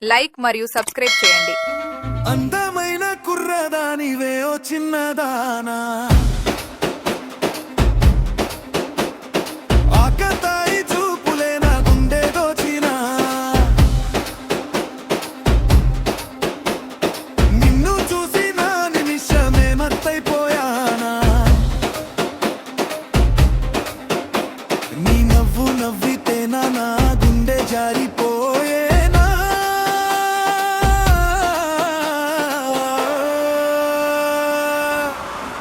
Like మరియు subscribe చేయండి. అందమైన కుర్రదానివే ఓ చిన్నదానా, ఆకతాయి చూపులే నా గుండె దోచినా, నిన్ను చూసి నా నిమిషమే మత్తైపోయానా, నీ నవ్వు నవ్వితే నా గుండె జారిపోయేనా.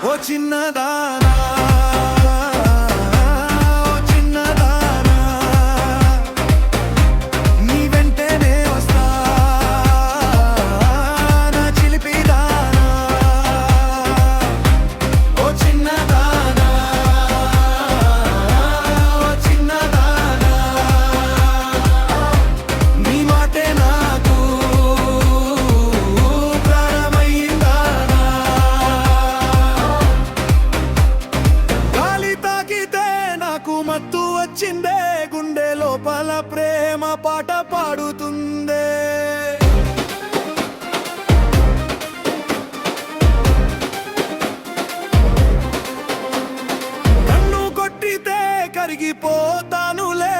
ఓ చిన్నదానా, ఓ చిన్నదానా, నీ వెంటనే వస్తా నా చిలిపిదానా. ఓ చిన్నదానా, ఓ చిన్నదానా, నీ మాటే నాకు ప్రాణమయ్యిందానా. గాలి తాకితే నాకు మత్తు వచ్చిందే, గుండె లోపల ప్రేమ పాట పాడుతుందే. నన్ను కొట్టితే కరిగిపోతానులే,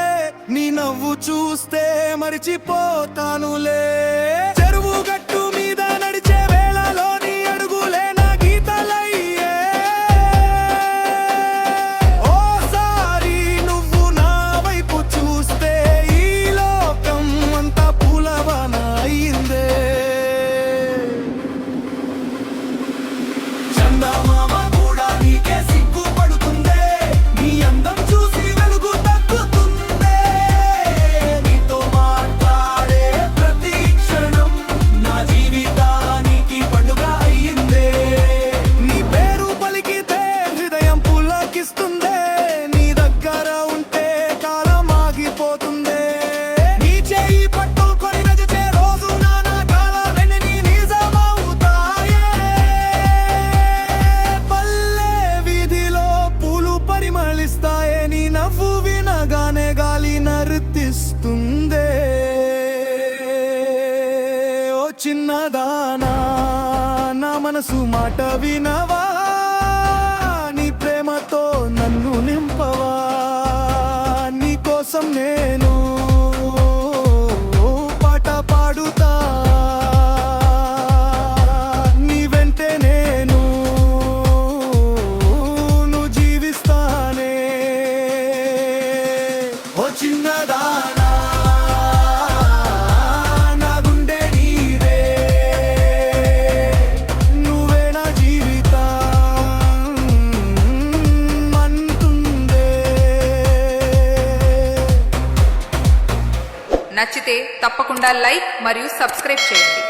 నీ నవ్వు చూస్తే మరిచిపోతానులే. చెరువు గట్టు మీద నడిచే వేళలో నీ అడుగులే నా గీతలయ్యే. ఓసారి నువ్వు నా వైపు చూస్తే ఈ లోకం అంతా పూలవన అయిందే. చందమామ కూడా నీకే సిగ్గుపడుతుందే, నీ అందం చూసి వెలుగు తగ్గుతుందే. నీతో మాట్లాడే ప్రతి క్షణం నా జీవితానికి పండుగ అయ్యిందే. నీ పేరు పలికితే హృదయం పులకిస్తుందే, నీ దగ్గర ఉంటే కాలం ఆగిపోతుందే. నీ చేయి పట్టుకొని నడిచే రోజు నా కాలాలన్నీ నీ నిజమవుతాయే. పల్లె వీధిలో పూలు పరిమళిస్తాయే, నీ నవ్వు వినగానే గాలి నర్తిస్తుందే. ఓ చిన్నదానా, నా మనసు మాట వినవా, నీ ప్రేమతో నన్ను నింపవా. నీ కోసం నేను పాట పాడుతా, నీ వెంటే నేను నువ్వు జీవిస్తానే. ఓ చిన్నదానా, నా గుండె నీదే, నువ్వే నా జీవితం అంటుందే. నచ్చితే తప్పకుండా లైక్ మరియు సబ్స్క్రైబ్ చేయండి.